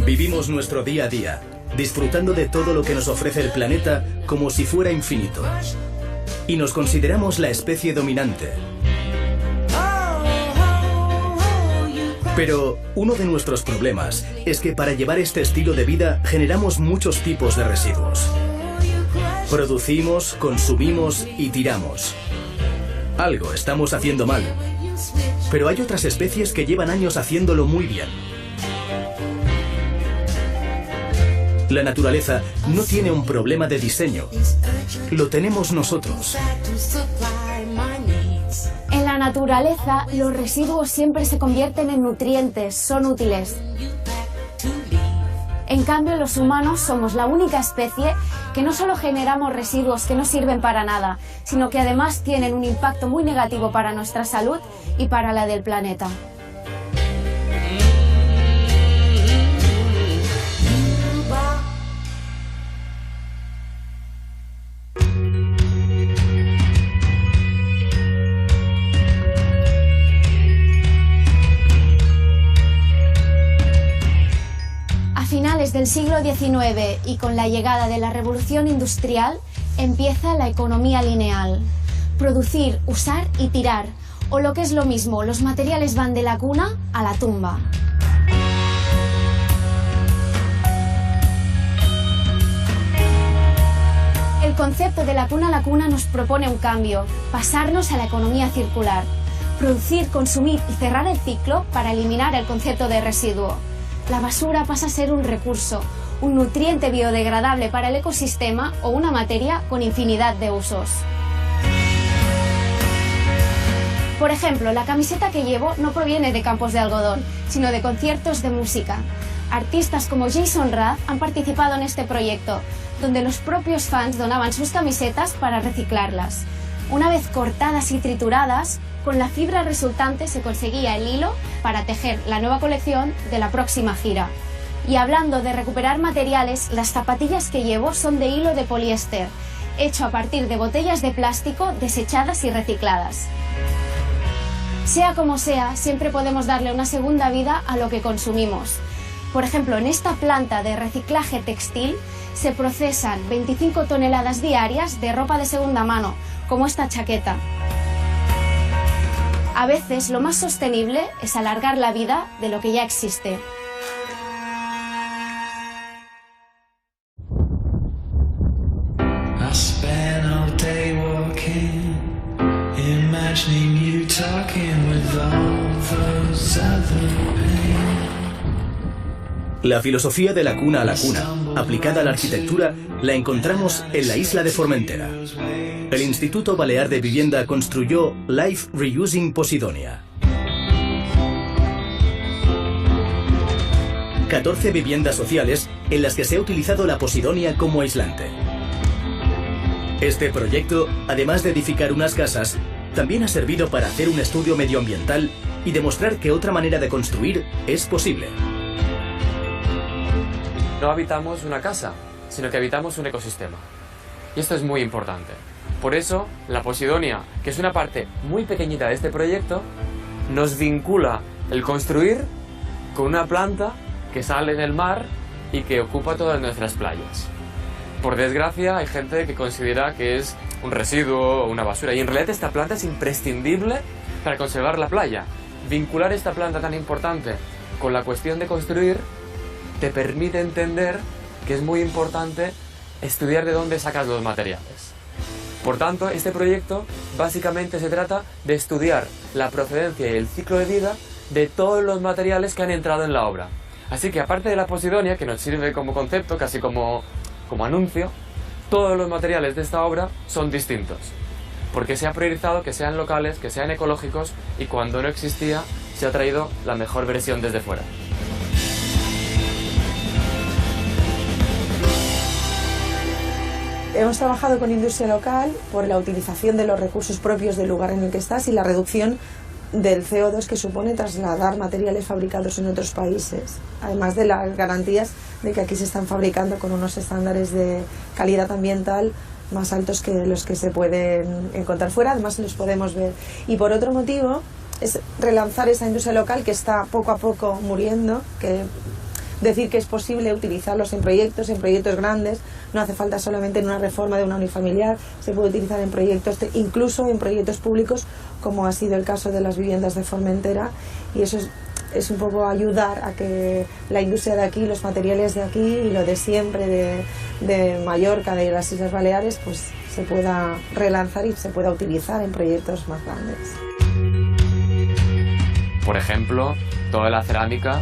Vivimos nuestro día a día, disfrutando de todo lo que nos ofrece el planeta como si fuera infinito. Y nos consideramos la especie dominante. Pero uno de nuestros problemas es que para llevar este estilo de vida generamos muchos tipos de residuos. Producimos, consumimos y tiramos. Algo estamos haciendo mal. Pero hay otras especies que llevan años haciéndolo muy bien. La naturaleza no tiene un problema de diseño. Lo tenemos nosotros. En la naturaleza, los residuos siempre se convierten en nutrientes, son útiles. En cambio, los humanos somos la única especie que no solo generamos residuos que no sirven para nada, sino que además tienen un impacto muy negativo para nuestra salud y para la del planeta. A finales del siglo XIX y con la llegada de la revolución industrial empieza la economía lineal. Producir, usar y tirar, o lo que es lo mismo, los materiales van de la cuna a la tumba. El concepto de la cuna a la cuna nos propone un cambio, pasarnos a la economía circular. Producir, consumir y cerrar el ciclo para eliminar el concepto de residuo. La basura pasa a ser un recurso, un nutriente biodegradable para el ecosistema o una materia con infinidad de usos. Por ejemplo, la camiseta que llevo no proviene de campos de algodón, sino de conciertos de música. Artistas como Jason Mraz han participado en este proyecto, donde los propios fans donaban sus camisetas para reciclarlas. Una vez cortadas y trituradas, con la fibra resultante se conseguía el hilo para tejer la nueva colección de la próxima gira. Y hablando de recuperar materiales, las zapatillas que llevo son de hilo de poliéster, hecho a partir de botellas de plástico desechadas y recicladas. Sea como sea, siempre podemos darle una segunda vida a lo que consumimos. Por ejemplo, en esta planta de reciclaje textil se procesan 25 toneladas diarias de ropa de segunda mano, como esta chaqueta. A veces lo más sostenible es alargar la vida de lo que ya existe. La filosofía de la cuna a la cuna, aplicada a la arquitectura, la encontramos en la isla de Formentera. El Instituto Balear de Vivienda construyó Life Reusing Posidonia. 14 viviendas sociales en las que se ha utilizado la posidonia como aislante. Este proyecto, además de edificar unas casas, también ha servido para hacer un estudio medioambiental y demostrar que otra manera de construir es posible. No habitamos una casa, sino que habitamos un ecosistema. Y esto es muy importante. Por eso, la posidonia, que es una parte muy pequeñita de este proyecto, nos vincula el construir con una planta que sale en el mar y que ocupa todas nuestras playas. Por desgracia, hay gente que considera que es un residuo o una basura, y en realidad esta planta es imprescindible para conservar la playa. Vincular esta planta tan importante con la cuestión de construir te permite entender que es muy importante estudiar de dónde sacas los materiales. Por tanto, este proyecto básicamente se trata de estudiar la procedencia y el ciclo de vida de todos los materiales que han entrado en la obra. Así que aparte de la posidonia, que nos sirve como concepto, casi como anuncio, todos los materiales de esta obra son distintos, porque se ha priorizado que sean locales, que sean ecológicos, y cuando no existía se ha traído la mejor versión desde fuera. Hemos trabajado con industria local por la utilización de los recursos propios del lugar en el que estás y la reducción del CO2 que supone trasladar materiales fabricados en otros países, además de las garantías de que aquí se están fabricando con unos estándares de calidad ambiental más altos que los que se pueden encontrar fuera, además los podemos ver. Y por otro motivo es relanzar esa industria local que está poco a poco muriendo, que decir que es posible utilizarlos en proyectos grandes, no hace falta solamente en una reforma de una unifamiliar, se puede utilizar en proyectos, incluso en proyectos públicos, como ha sido el caso de las viviendas de Formentera, y eso es un poco ayudar a que la industria de aquí, los materiales de aquí y lo de siempre de Mallorca, de las Islas Baleares, pues se pueda relanzar y se pueda utilizar en proyectos más grandes. Por ejemplo, toda la cerámica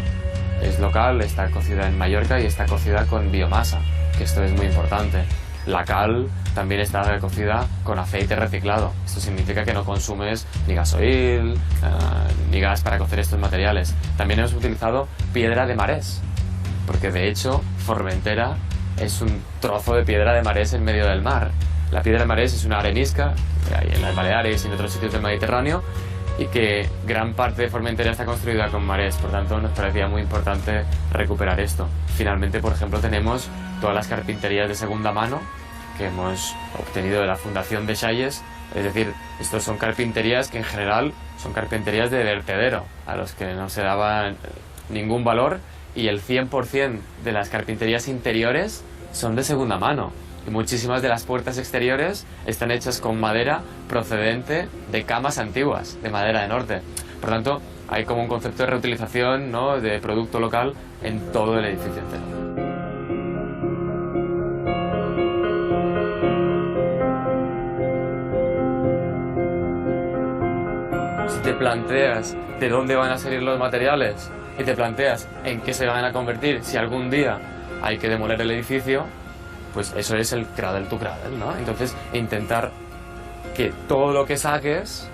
es local, está cocida en Mallorca y está cocida con biomasa, que esto es muy importante. La cal también está cocida con aceite reciclado. Esto significa que no consumes ni gasoil, ni gas para cocer estos materiales. También hemos utilizado piedra de marés, porque de hecho Formentera es un trozo de piedra de marés en medio del mar. La piedra de marés es una arenisca que hay en las Baleares y en otros sitios del Mediterráneo, y que gran parte de Formentera está construida con marés, por tanto nos parecía muy importante recuperar esto. Finalmente, por ejemplo, tenemos todas las carpinterías de segunda mano que hemos obtenido de la Fundación de Xalles, es decir, estos son carpinterías que en general son carpinterías de vertedero, a los que no se daba ningún valor, y el 100% de las carpinterías interiores son de segunda mano. Y muchísimas de las puertas exteriores están hechas con madera procedente de camas antiguas, de madera de norte. Por tanto, hay como un concepto de reutilización, ¿no?, de producto local en todo el edificio entero. Si te planteas de dónde van a salir los materiales y te planteas en qué se van a convertir si algún día hay que demoler el edificio, pues eso es el cradle to cradle, ¿no? Entonces, intentar que todo lo que saques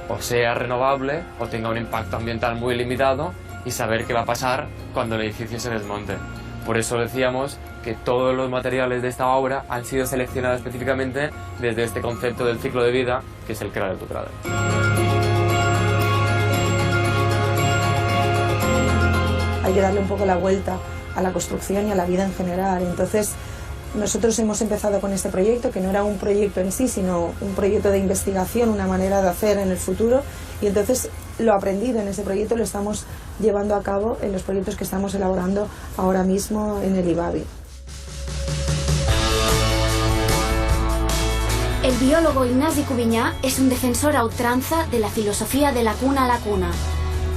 o sea renovable o tenga un impacto ambiental muy limitado, y saber qué va a pasar cuando el edificio se desmonte. Por eso decíamos que todos los materiales de esta obra han sido seleccionados específicamente desde este concepto del ciclo de vida, que es el cradle to cradle. Hay que darle un poco la vuelta a la construcción y a la vida en general. Entonces, nosotros hemos empezado con este proyecto, que no era un proyecto en sí, sino un proyecto de investigación, una manera de hacer en el futuro, y entonces lo aprendido en ese proyecto lo estamos llevando a cabo en los proyectos que estamos elaborando ahora mismo en el IBABI. El biólogo Ignasi Cubiñá es un defensor a ultranza de la filosofía de la cuna a la cuna.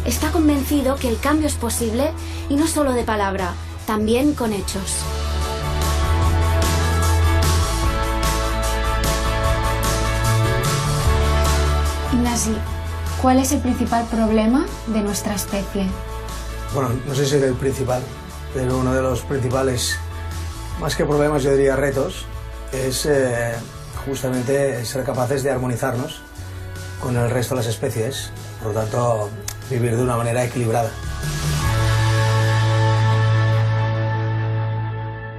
Está convencido que el cambio es posible, y no solo de palabra, también con hechos. Ignasi, ¿cuál es el principal problema de nuestra especie? Bueno, no sé si es el principal, pero uno de los principales, más que problemas, yo diría retos, es justamente ser capaces de armonizarnos con el resto de las especies, por lo tanto, vivir de una manera equilibrada.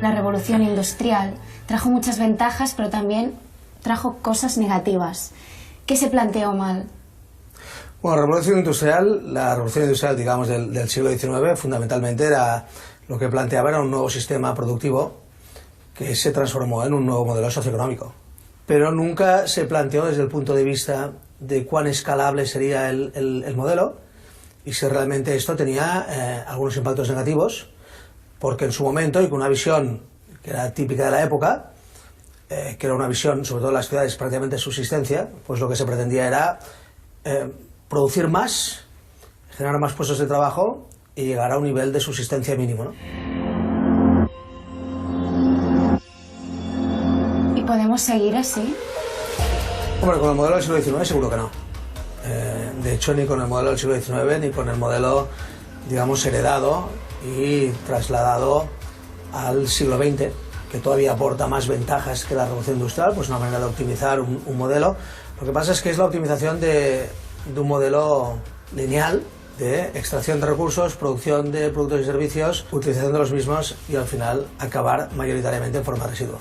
La revolución industrial trajo muchas ventajas, pero también trajo cosas negativas. ¿Qué se planteó mal? Bueno, la revolución industrial, digamos, del siglo XIX, fundamentalmente era lo que planteaba era un nuevo sistema productivo que se transformó en un nuevo modelo socioeconómico. Pero nunca se planteó desde el punto de vista de cuán escalable sería el modelo y si realmente esto tenía algunos impactos negativos, porque en su momento, y con una visión que era típica de la época, que era una visión, sobre todo en las ciudades, prácticamente de subsistencia, pues lo que se pretendía era producir más, generar más puestos de trabajo y llegar a un nivel de subsistencia mínimo, ¿no? ¿Y podemos seguir así? Hombre, con el modelo del siglo XIX seguro que no. De hecho, ni con el modelo del siglo XIX, ni con el modelo, digamos, heredado y trasladado al siglo XX, que todavía aporta más ventajas que la revolución industrial, pues una manera de optimizar un modelo. Lo que pasa es que es la optimización de un modelo lineal de extracción de recursos, producción de productos y servicios, utilización de los mismos y al final acabar mayoritariamente en forma de residuo.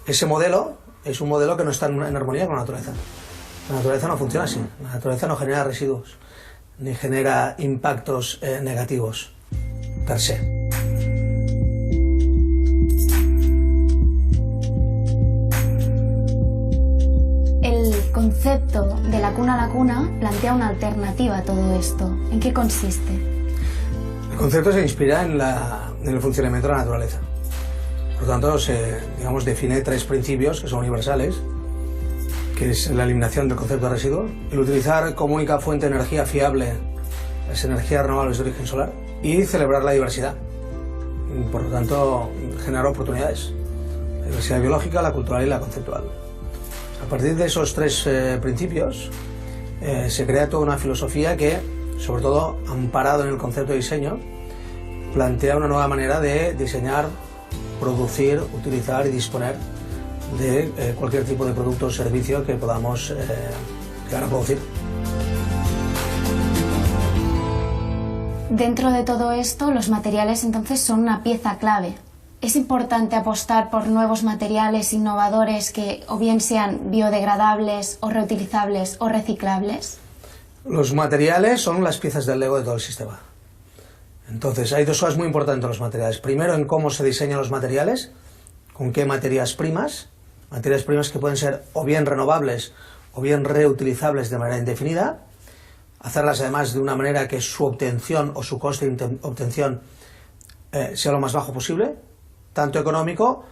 Ese modelo es un modelo que no está en armonía con la naturaleza. La naturaleza no funciona así. La naturaleza no genera residuos ni genera impactos negativos per se. El concepto de la cuna a la cuna plantea una alternativa a todo esto. ¿En qué consiste? El concepto se inspira en la en el funcionamiento de la naturaleza. Por lo tanto, se define 3 principios que son universales, que es la eliminación del concepto de residuo, el utilizar como única fuente de energía fiable las energías renovables de origen solar y celebrar la diversidad. Por lo tanto, generar oportunidades, la diversidad biológica, la cultural y la conceptual. A partir de esos 3 principios se crea toda una filosofía que, sobre todo amparado en el concepto de diseño, plantea una nueva manera de diseñar, producir, utilizar y disponer de cualquier tipo de producto o servicio que podamos llegar a producir. Dentro de todo esto, los materiales entonces son una pieza clave. Es importante apostar por nuevos materiales innovadores que o bien sean biodegradables o reutilizables o reciclables. Los materiales son las piezas del Lego de todo el sistema. Entonces, hay 2 cosas muy importantes en los materiales. Primero, en cómo se diseñan los materiales, con qué materias primas que pueden ser o bien renovables o bien reutilizables de manera indefinida, hacerlas además de una manera que su obtención o su coste de obtención sea lo más bajo posible, tanto económico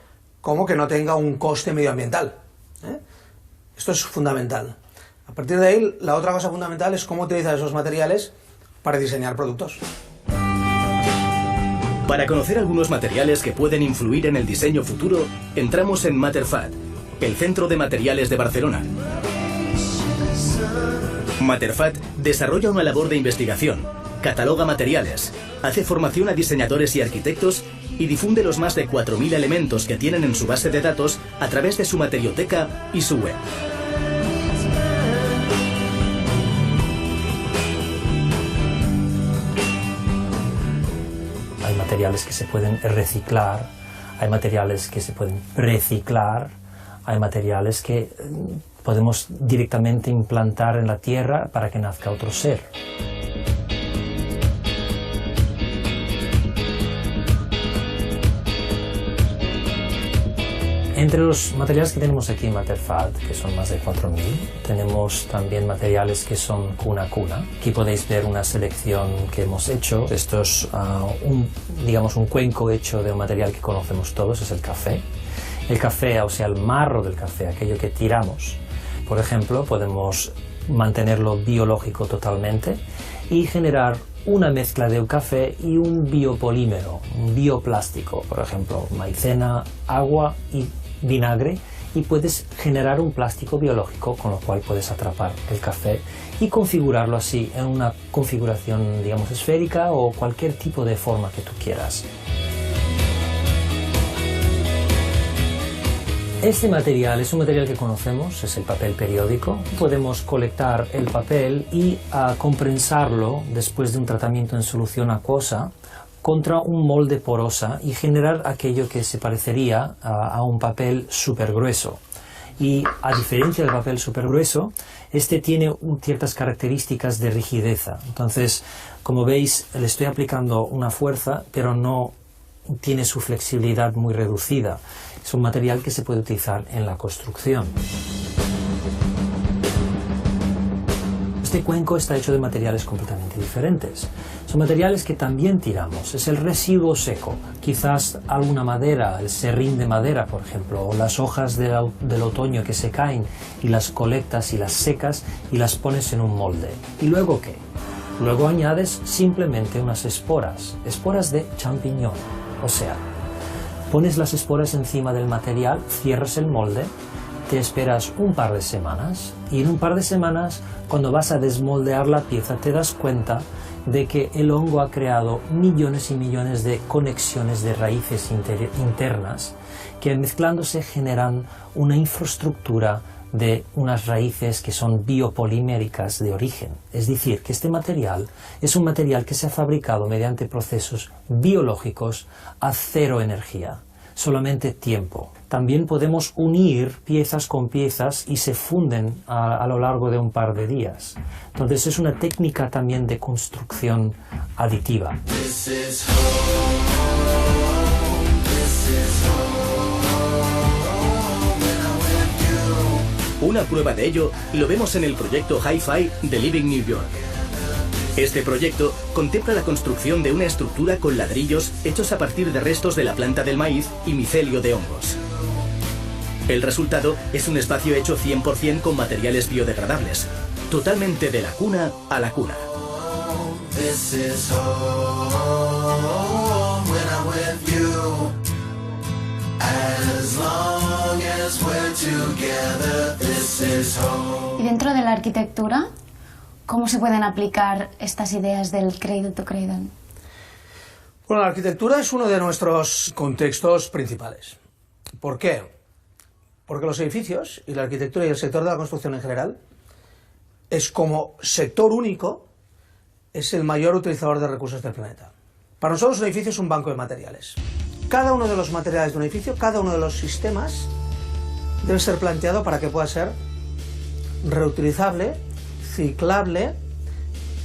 como que no tenga un coste medioambiental. Esto es fundamental. A partir de ahí, la otra cosa fundamental es cómo utilizar esos materiales para diseñar productos. Para conocer algunos materiales que pueden influir en el diseño futuro, entramos en Materfat, el Centro de Materiales de Barcelona. Materfat desarrolla una labor de investigación, cataloga materiales, hace formación a diseñadores y arquitectos y difunde los más de 4.000 elementos que tienen en su base de datos a través de su materioteca y su web. Hay materiales que se pueden reciclar, hay materiales que se pueden reciclar, hay materiales que podemos directamente implantar en la tierra para que nazca otro ser. Entre los materiales que tenemos aquí en Materfat, que son más de 4.000, tenemos también materiales que son cuna. Aquí podéis ver una selección que hemos hecho. Esto es un cuenco hecho de un material que conocemos todos, es el café. El café, o sea, el marro del café, aquello que tiramos. Por ejemplo, podemos mantenerlo biológico totalmente y generar una mezcla de un café y un biopolímero, un bioplástico, por ejemplo, maicena, agua y vinagre, y puedes generar un plástico biológico con lo cual puedes atrapar el café y configurarlo así en una configuración, digamos, esférica o cualquier tipo de forma que tú quieras. Este material es un material que conocemos, es el papel periódico. Podemos colectar el papel y comprensarlo después de un tratamiento en solución acuosa contra un molde porosa y generar aquello que se parecería a un papel súper grueso. Y a diferencia del papel súper grueso, este tiene ciertas características de rigidez. Entonces, como veis, le estoy aplicando una fuerza, pero no tiene su flexibilidad muy reducida. Es un material que se puede utilizar en la construcción. Este cuenco está hecho de materiales completamente diferentes. Son materiales que también tiramos. Es el residuo seco. Quizás alguna madera, el serrín de madera, por ejemplo, o las hojas del otoño que se caen y las colectas y las secas y las pones en un molde. ¿Y luego qué? Luego añades simplemente unas esporas de champiñón. O sea, pones las esporas encima del material, cierras el molde, te esperas un par de semanas y en un par de semanas, cuando vas a desmoldear la pieza, te das cuenta de que el hongo ha creado millones y millones de conexiones de raíces internas que mezclándose generan una infraestructura de unas raíces que son biopoliméricas de origen. Es decir, que este material es un material que se ha fabricado mediante procesos biológicos a cero energía, solamente tiempo. También podemos unir piezas con piezas y se funden a lo largo de un par de días. Entonces es una técnica también de construcción aditiva. Una prueba de ello lo vemos en el proyecto Hi-Fi de Living New York. Este proyecto contempla la construcción de una estructura con ladrillos hechos a partir de restos de la planta del maíz y micelio de hongos. El resultado es un espacio hecho 100% con materiales biodegradables, totalmente de la cuna a la cuna. Y dentro de la arquitectura, ¿cómo se pueden aplicar estas ideas del cradle to cradle? Bueno, la arquitectura es uno de nuestros contextos principales. ¿Por qué? Porque los edificios y la arquitectura y el sector de la construcción en general es, como sector único, es el mayor utilizador de recursos del planeta. Para nosotros un edificio es un banco de materiales. Cada uno de los materiales de un edificio, cada uno de los sistemas debe ser planteado para que pueda ser reutilizable, ciclable,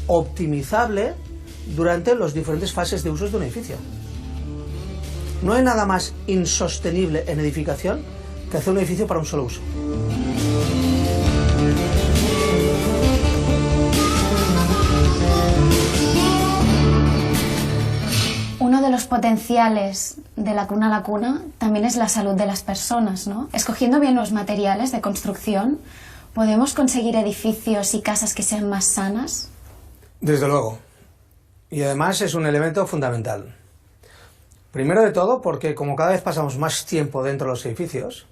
optimizable durante las diferentes fases de usos de un edificio. No hay nada más insostenible en edificación que hacer un edificio para un solo uso. Uno de los potenciales de la cuna a la cuna también es la salud de las personas, ¿no? Escogiendo bien los materiales de construcción, ¿podemos conseguir edificios y casas que sean más sanas? Desde luego. Y además es un elemento fundamental. Primero de todo porque como cada vez pasamos más tiempo dentro de los edificios,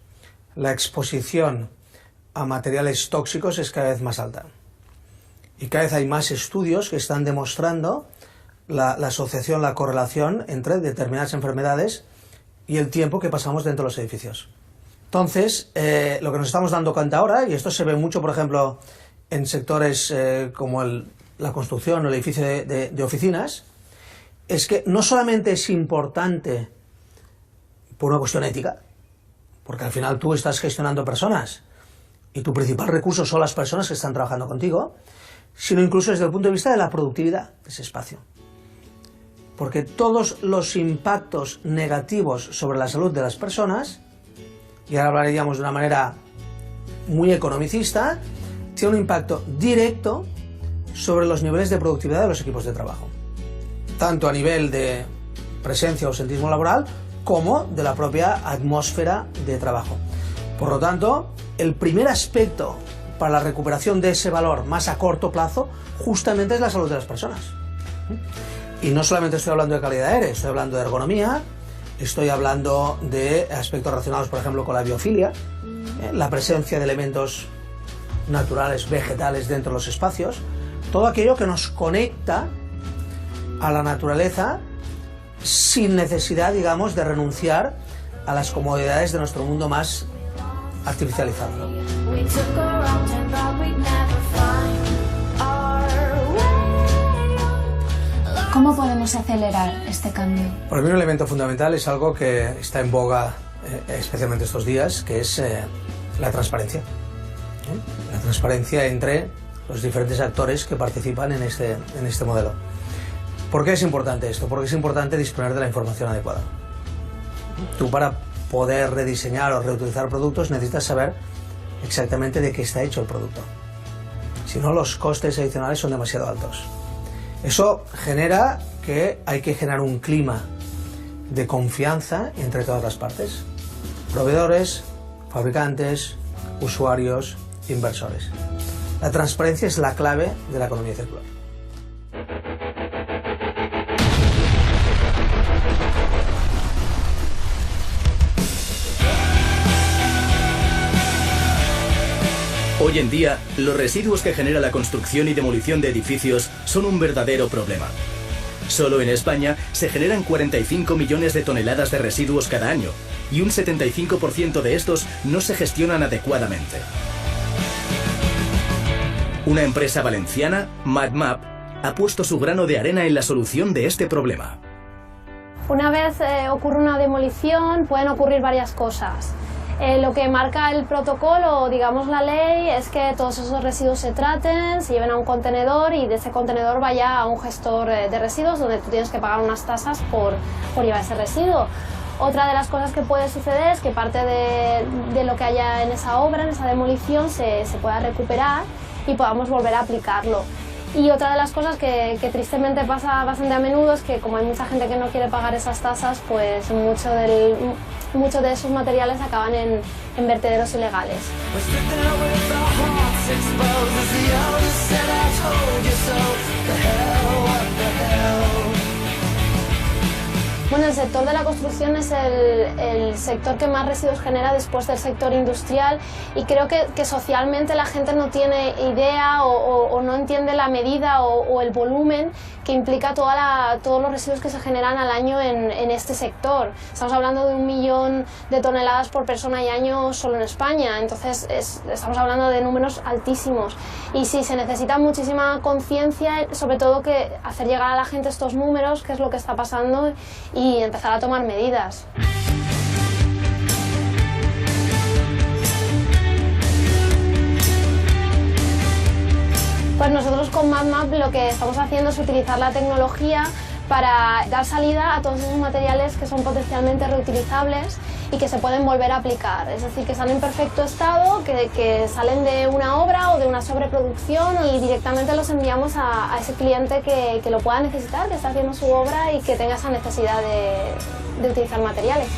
la exposición a materiales tóxicos es cada vez más alta. Y cada vez hay más estudios que están demostrando la asociación, la correlación entre determinadas enfermedades y el tiempo que pasamos dentro de los edificios. Entonces, lo que nos estamos dando cuenta ahora, y esto se ve mucho, por ejemplo, en sectores como la construcción o el edificio de oficinas, es que no solamente es importante por una cuestión ética, porque al final tú estás gestionando personas y tu principal recurso son las personas que están trabajando contigo, sino incluso desde el punto de vista de la productividad de ese espacio. Porque todos los impactos negativos sobre la salud de las personas, y ahora hablaríamos de una manera muy economicista, tiene un impacto directo sobre los niveles de productividad de los equipos de trabajo. Tanto a nivel de presencia o ausentismo laboral, como de la propia atmósfera de trabajo. Por lo tanto, el primer aspecto para la recuperación de ese valor más a corto plazo, justamente es la salud de las personas. Y no solamente estoy hablando de calidad de aire, estoy hablando de ergonomía, estoy hablando de aspectos relacionados, por ejemplo, con la biofilia, la presencia de elementos naturales, vegetales dentro de los espacios, todo aquello que nos conecta a la naturaleza sin necesidad, digamos, de renunciar a las comodidades de nuestro mundo más artificializado. ¿Cómo podemos acelerar este cambio? Para mí un elemento fundamental es algo que está en boga especialmente estos días, que es la transparencia. La transparencia entre los diferentes actores que participan en este modelo. ¿Por qué es importante esto? Porque es importante disponer de la información adecuada. Tú, para poder rediseñar o reutilizar productos, necesitas saber exactamente de qué está hecho el producto. Si no, los costes adicionales son demasiado altos. Eso genera que hay que generar un clima de confianza entre todas las partes. Proveedores, fabricantes, usuarios, inversores. La transparencia es la clave de la economía circular. Hoy en día, los residuos que genera la construcción y demolición de edificios son un verdadero problema. Solo en España se generan 45 millones de toneladas de residuos cada año y un 75% de estos no se gestionan adecuadamente. Una empresa valenciana, MadMap, ha puesto su grano de arena en la solución de este problema. Una vez ocurre una demolición, pueden ocurrir varias cosas. Lo que marca el protocolo, digamos la ley, es que todos esos residuos se traten, se lleven a un contenedor y de ese contenedor vaya a un gestor de residuos donde tú tienes que pagar unas tasas por llevar ese residuo. Otra de las cosas que puede suceder es que parte de lo que haya en esa obra, en esa demolición, se pueda recuperar y podamos volver a aplicarlo. Y otra de las cosas que tristemente pasa bastante a menudo es que como hay mucha gente que no quiere pagar esas tasas, pues muchos de esos materiales acaban en vertederos ilegales. Bueno, el sector de la construcción es el sector que más residuos genera después del sector industrial, y creo que socialmente la gente no tiene idea o no entiende la medida o el volumen que implica todos los residuos que se generan al año en este sector. Estamos hablando de 1 millón de toneladas por persona y año solo en España, entonces estamos hablando de números altísimos. Y sí, se necesita muchísima conciencia, sobre todo que hacer llegar a la gente estos números, qué es lo que está pasando, y empezar a tomar medidas. Pues nosotros con MadMap lo que estamos haciendo es utilizar la tecnología para dar salida a todos esos materiales que son potencialmente reutilizables y que se pueden volver a aplicar. Es decir, que están en perfecto estado, que salen de una obra o de una sobreproducción, y directamente los enviamos a ese cliente que lo pueda necesitar, que está haciendo su obra y que tenga esa necesidad de utilizar materiales.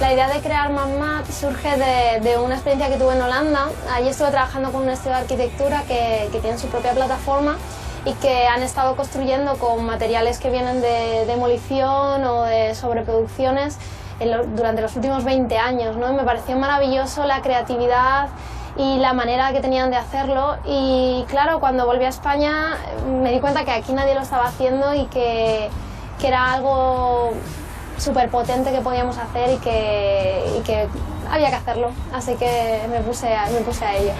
La idea de crear MadMap surge de una experiencia que tuve en Holanda. Allí estuve trabajando con un estudio de arquitectura que tiene su propia plataforma y que han estado construyendo con materiales que vienen de demolición o de sobreproducciones durante los últimos 20 años, ¿no? Y me pareció maravilloso la creatividad y la manera que tenían de hacerlo, y claro, cuando volví a España me di cuenta que aquí nadie lo estaba haciendo y que era algo súper potente que podíamos hacer y que había que hacerlo, así que me puse a ello.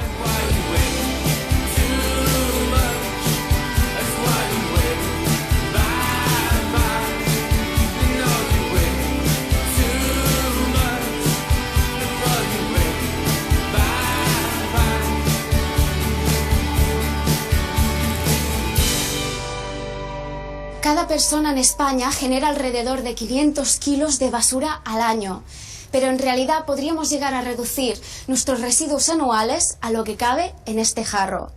Cada persona en España genera alrededor de 500 kilos de basura al año, pero en realidad podríamos llegar a reducir nuestros residuos anuales a lo que cabe en este jarro.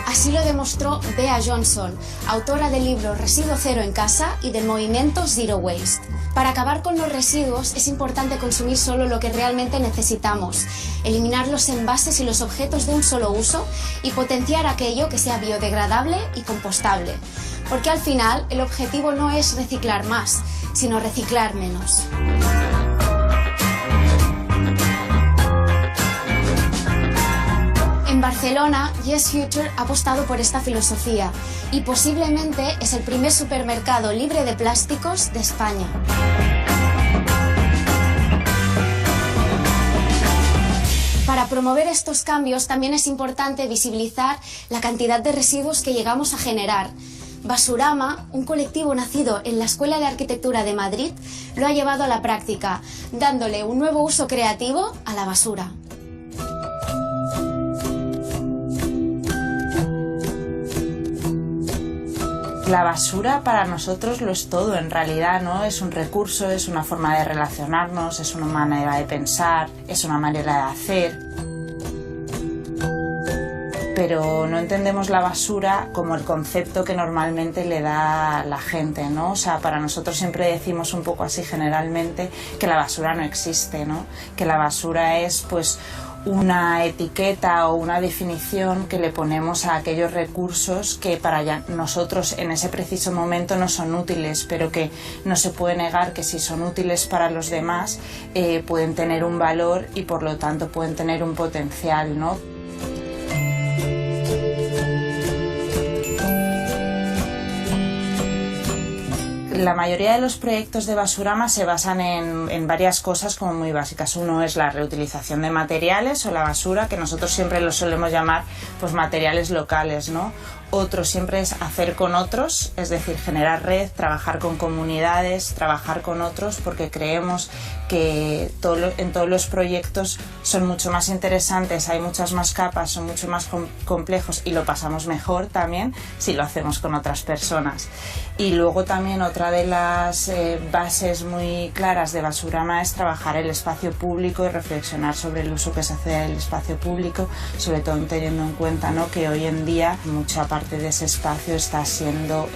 Así lo demostró Bea Johnson, autora del libro Residuo Cero en Casa y del movimiento Zero Waste. Para acabar con los residuos es importante consumir solo lo que realmente necesitamos, eliminar los envases y los objetos de un solo uso y potenciar aquello que sea biodegradable y compostable. Porque al final el objetivo no es reciclar más, sino reciclar menos. En Barcelona, Yes Future ha apostado por esta filosofía y posiblemente es el primer supermercado libre de plásticos de España. Para promover estos cambios también es importante visibilizar la cantidad de residuos que llegamos a generar. Basurama, un colectivo nacido en la Escuela de Arquitectura de Madrid, lo ha llevado a la práctica, dándole un nuevo uso creativo a la basura. La basura para nosotros lo es todo, en realidad, ¿no? Es un recurso, es una forma de relacionarnos, es una manera de pensar, es una manera de hacer. Pero no entendemos la basura como el concepto que normalmente le da la gente, ¿no? O sea, para nosotros siempre decimos un poco así generalmente que la basura no existe, ¿no? Que la basura es, pues, una etiqueta o una definición que le ponemos a aquellos recursos que para nosotros en ese preciso momento no son útiles, pero que no se puede negar que si son útiles para los demás pueden tener un valor y por lo tanto pueden tener un potencial, ¿no? La mayoría de los proyectos de Basurama se basan en varias cosas como muy básicas. Uno es la reutilización de materiales o la basura, que nosotros siempre lo solemos llamar pues materiales locales, ¿no? Otro siempre es hacer con otros, es decir, generar red, trabajar con comunidades, trabajar con otros, porque creemos que en todos los proyectos son mucho más interesantes, hay muchas más capas, son mucho más complejos y lo pasamos mejor también si lo hacemos con otras personas. Y luego también otra de las bases muy claras de Basurama es trabajar el espacio público y reflexionar sobre el uso que se hace del espacio público, sobre todo teniendo en cuenta, ¿no?, que hoy en día mucha parte de ese espacio está siendo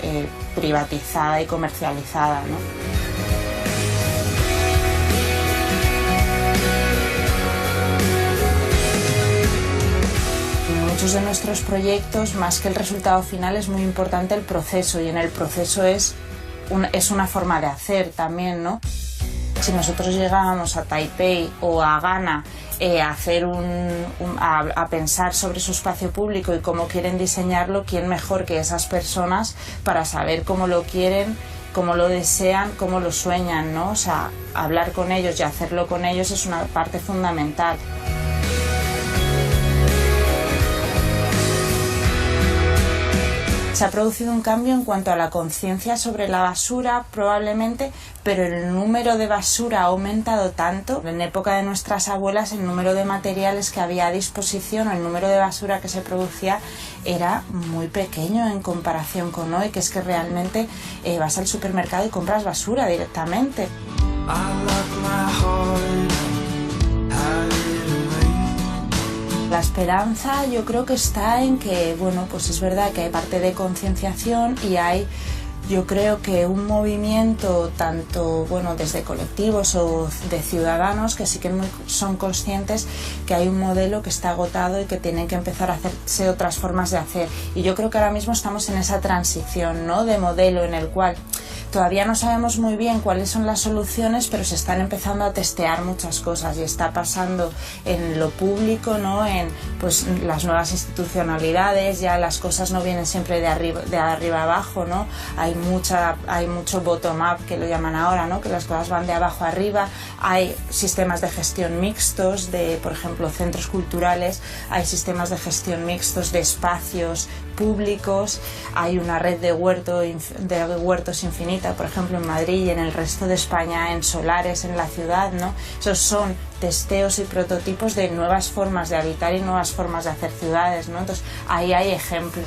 privatizada y comercializada, ¿no? En muchos de nuestros proyectos, más que el resultado final, es muy importante el proceso, y en el proceso es una forma de hacer también, ¿no? Si nosotros llegábamos a Taipei o a Ghana a pensar sobre su espacio público y cómo quieren diseñarlo, ¿quién mejor que esas personas para saber cómo lo quieren, cómo lo desean, cómo lo sueñan, ¿no? O sea, hablar con ellos y hacerlo con ellos es una parte fundamental. Se ha producido un cambio en cuanto a la conciencia sobre la basura, probablemente, pero el número de basura ha aumentado tanto. En época de nuestras abuelas, el número de materiales que había a disposición, o el número de basura que se producía, era muy pequeño en comparación con hoy, que es que realmente vas al supermercado y compras basura directamente. La esperanza yo creo que está en que, bueno, pues es verdad que hay parte de concienciación y hay, yo creo que un movimiento tanto, bueno, desde colectivos o de ciudadanos que sí que son conscientes que hay un modelo que está agotado y que tienen que empezar a hacerse otras formas de hacer. Y yo creo que ahora mismo estamos en esa transición, ¿no?, de modelo en el cual todavía no sabemos muy bien cuáles son las soluciones, pero se están empezando a testear muchas cosas y está pasando en lo público, ¿no?, en pues las nuevas institucionalidades. Ya las cosas no vienen siempre de arriba abajo, ¿no? Hay mucho bottom-up, que lo llaman ahora, ¿no?, que las cosas van de abajo arriba. Hay sistemas de gestión mixtos, por ejemplo, centros culturales, hay sistemas de gestión mixtos de espacios públicos, hay una red de huertos infinita, por ejemplo, en Madrid y en el resto de España, en solares, en la ciudad, ¿no? Esos son testeos y prototipos de nuevas formas de habitar y nuevas formas de hacer ciudades, ¿no? Entonces, ahí hay ejemplos.